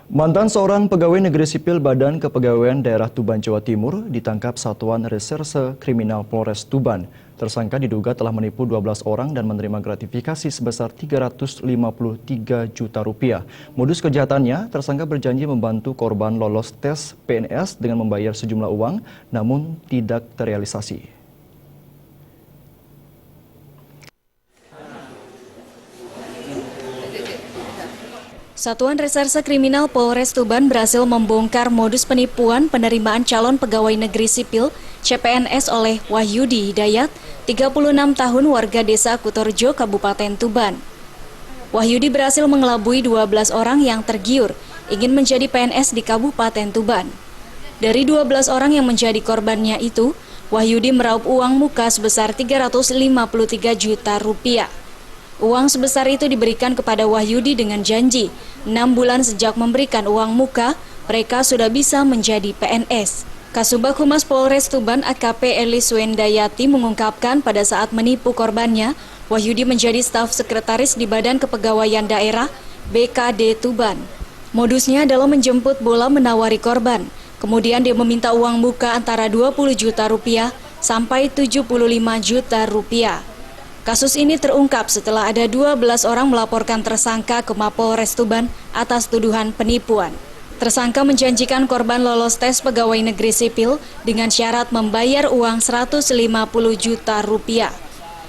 Mantan seorang pegawai negeri sipil Badan Kepegawaian Daerah Tuban, Jawa Timur ditangkap Satuan Reserse Kriminal Polres Tuban. Tersangka diduga telah menipu 12 orang dan menerima gratifikasi sebesar Rp353 juta. Modus kejahatannya, tersangka berjanji membantu korban lolos tes PNS dengan membayar sejumlah uang, namun tidak terrealisasi. Satuan Reserse Kriminal Polres Tuban berhasil membongkar modus penipuan penerimaan calon pegawai negeri sipil CPNS oleh Wahyudi Hidayat, 36 tahun warga desa Kutorjo, Kabupaten Tuban. Wahyudi berhasil mengelabui 12 orang yang tergiur ingin menjadi PNS di Kabupaten Tuban. Dari 12 orang yang menjadi korbannya itu, Wahyudi meraup uang muka sebesar Rp353 juta. Uang sebesar itu diberikan kepada Wahyudi dengan janji 6 bulan sejak memberikan uang muka, mereka sudah bisa menjadi PNS. Kasubag Humas Polres Tuban AKP Elis Wendayati mengungkapkan pada saat menipu korbannya, Wahyudi menjadi staf sekretaris di Badan Kepegawaian Daerah BKD Tuban. Modusnya adalah menjemput bola menawari korban, kemudian dia meminta uang muka antara Rp20 juta sampai Rp75 juta. Kasus ini terungkap setelah ada 12 orang melaporkan tersangka ke Mapolres Tuban atas tuduhan penipuan. Tersangka menjanjikan korban lolos tes pegawai negeri sipil dengan syarat membayar uang Rp150 juta.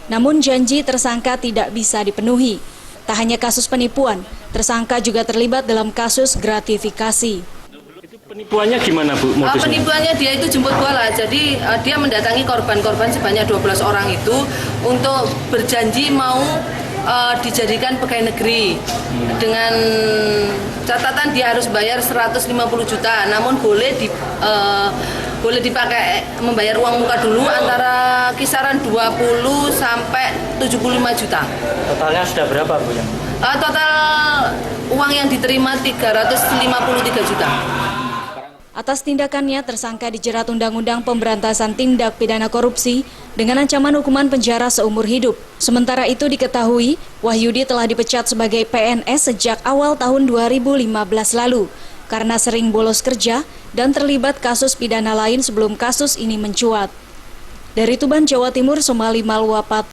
Namun janji tersangka tidak bisa dipenuhi. Tak hanya kasus penipuan, tersangka juga terlibat dalam kasus gratifikasi. Penipuannya gimana, Bu? Penipuannya dia itu jemput bola, jadi dia mendatangi korban-korban sebanyak 12 orang itu untuk berjanji mau dijadikan pegawai negeri dengan catatan dia harus bayar 150 juta, namun boleh dipakai membayar uang muka dulu antara kisaran 20 sampai 75 juta. Totalnya sudah berapa, Bu? Total uang yang diterima 353 juta. Atas tindakannya, tersangka dijerat Undang-Undang Pemberantasan Tindak Pidana Korupsi dengan ancaman hukuman penjara seumur hidup. Sementara itu diketahui, Wahyudi telah dipecat sebagai PNS sejak awal tahun 2015 lalu karena sering bolos kerja dan terlibat kasus pidana lain sebelum kasus ini mencuat. Dari Tuban, Jawa Timur, Somali Malwapat.